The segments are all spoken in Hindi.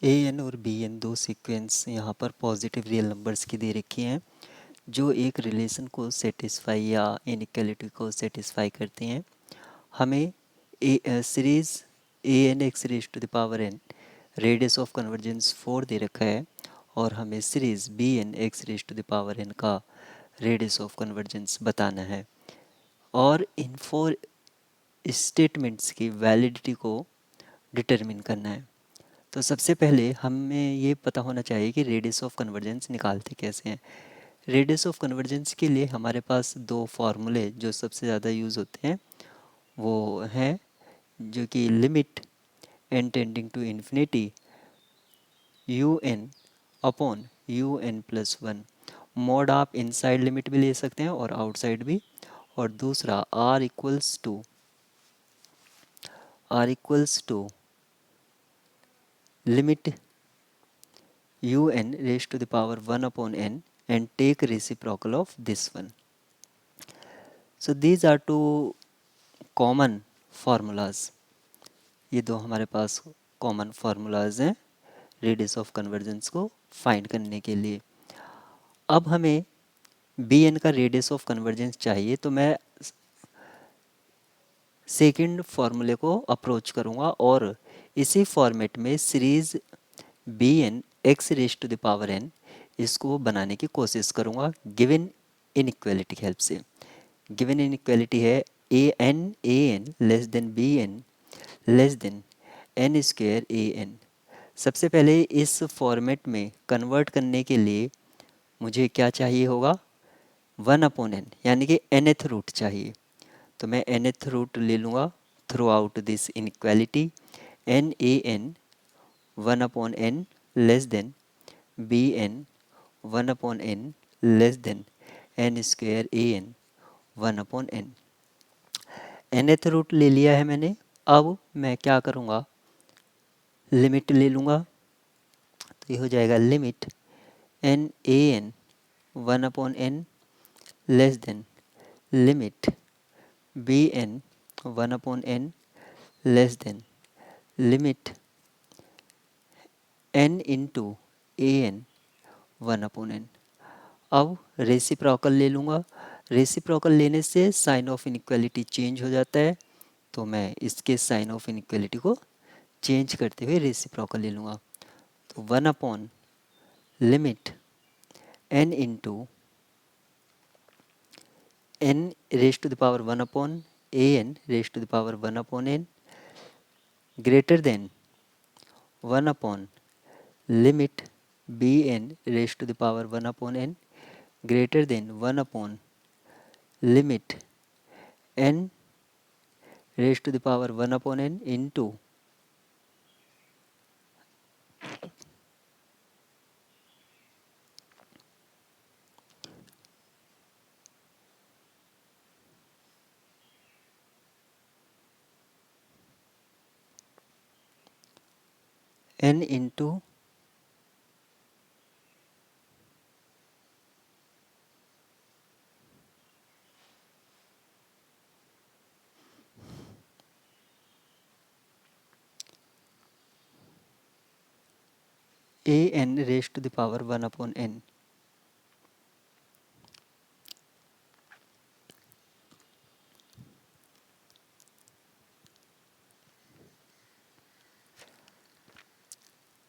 ए एन और बी एन दो सीक्वेंस यहाँ पर पॉजिटिव रियल नंबर्स की दे रखी हैं जो एक रिलेशन को सेटिस्फाई या इनइक्वालिटी को सेटिस्फाई करती हैं। हमें series A N x raise to the power N radius of convergence 4 दे रखा है और हमें series B N x raise to the power N का रेडियस ऑफ कन्वर्जेंस बताना है और इन 4 स्टेटमेंट्स की वैलिडिटी को डिटरमिन करना है। तो सबसे पहले हमें ये पता होना चाहिए कि रेडियस ऑफ कन्वर्जेंस निकालते कैसे हैं। रेडियस ऑफ कन्वर्जेंस के लिए हमारे पास दो फार्मूले जो सबसे ज़्यादा यूज़ होते हैं वो हैं, जो कि limit N tending to infinity U N upon U N plus one. Mod आप इनसाइड लिमिट भी ले सकते हैं और आउटसाइड भी। और दूसरा R equals to limit U N raise to the power 1 upon n and take reciprocal of this one. So these are two common formulas. ये दो हमारे पास कॉमन फार्मूलाज हैं रेडियस ऑफ कन्वर्जेंस को फाइंड करने के लिए। अब हमें बी एन का रेडियस ऑफ कन्वर्जेंस चाहिए, तो मैं सेकंड फार्मूले को अप्रोच करूँगा और इसी फॉर्मेट में series B N x raise to the power N इसको बनाने की कोशिश करूँगा गिवन इनइक्वालिटी की हेल्प से। गिवन इनइक्वालिटी है A N less than B N less than N square A N. सबसे पहले इस फॉर्मेट में कन्वर्ट करने के लिए मुझे क्या चाहिए होगा, 1 अपॉन एन यानी कि nth रूट चाहिए। तो मैं nth रूट ले लूँगा throughout this inequality N A N 1 upon N less than B N 1 upon N less than N square A N 1 upon N. nth root ले लिया है मैंने। अब मैं क्या करूँगा, लिमिट ले लूँगा। तो ये हो जाएगा limit N A N 1 upon N less than limit B N 1 upon N less than limit N into A N 1 upon N. अब रेसिप्रोकल ले लूँगा। रेसिप्रोकल लेने से साइन ऑफ इनइक्वालिटी चेंज हो जाता है, तो मैं इसके साइन ऑफ इनइक्वालिटी को चेंज करते हुए रेसिप्रोकल ले लूँगा। तो 1 upon limit N into N raise to the power 1 upon A N raise to the power 1 upon N greater than 1 upon limit B N raise to the power 1 upon N greater than 1 upon limit N raise to the power 1 upon N into N into A N raise to the power 1 upon N.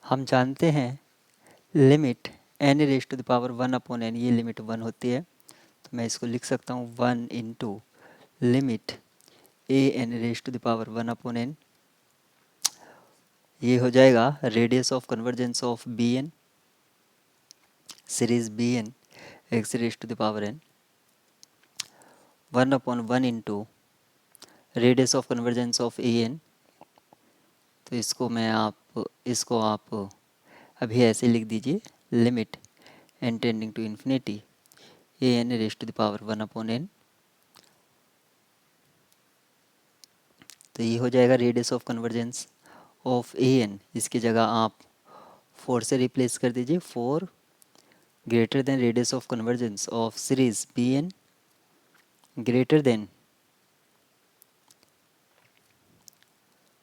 हम जानते हैं limit N raise to the power 1 upon N, ये लिमिट 1 होती है। तो मैं इसको लिख सकता हूँ 1 into limit A N raise to the power 1 upon N. ये हो जाएगा radius of convergence of B N series B N x raise to the power N 1 upon 1 into radius of convergence of A N. तो इसको आप अभी ऐसे लिख दीजिए limit N tending to infinity A N raise to the power 1 upon N. तो ये हो जाएगा radius of convergence of A N. इसकी जगह आप 4 से रिप्लेस कर दीजिए। 4 greater than radius of convergence of series B N greater than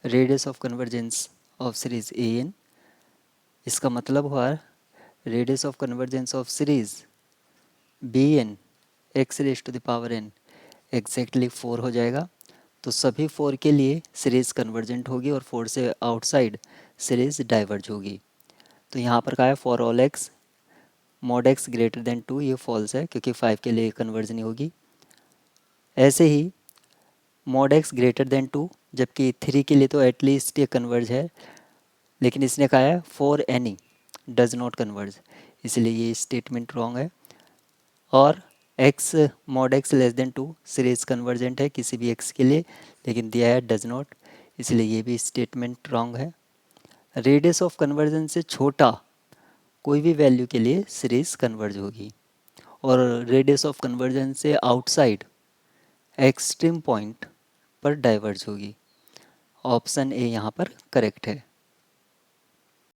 radius of convergence of series A N इसका मतलब हुआ radius of convergence of series B N x raise to the power N exactly 4 हो जाएगा। तो सभी 4 के लिए सीरीज कन्वर्जेंट होगी और 4 से आउटसाइड सीरीज डाइवर्ज होगी। तो यहाँ पर कहा है for all x mod x greater than 2, ये फॉल्स है क्योंकि 5 के लिए कन्वर्जन नहीं होगी। ऐसे ही मॉड एक्स ग्रेटर देन 2, जबकि 3 के लिए तो एटलीस्ट ये कन्वर्ज है, लेकिन इसने कहा है for any does not converge, इसलिए ये स्टेटमेंट रॉन्ग है। और x mod x less than 2 series convergent है किसी भी एक्स के लिए, लेकिन दिया है डज नॉट, इसलिए ये भी स्टेटमेंट रॉन्ग है। रेडियस ऑफ कन्वर्जन से छोटा कोई भी वैल्यू के लिए सीरीज कन्वर्ज होगी, और रेडियस ऑफ कन्वर्जन से आउटसाइड एक्सट्रीम पॉइंट पर डाइवर्ज होगी। ऑप्शन ए यहाँ पर करेक्ट है।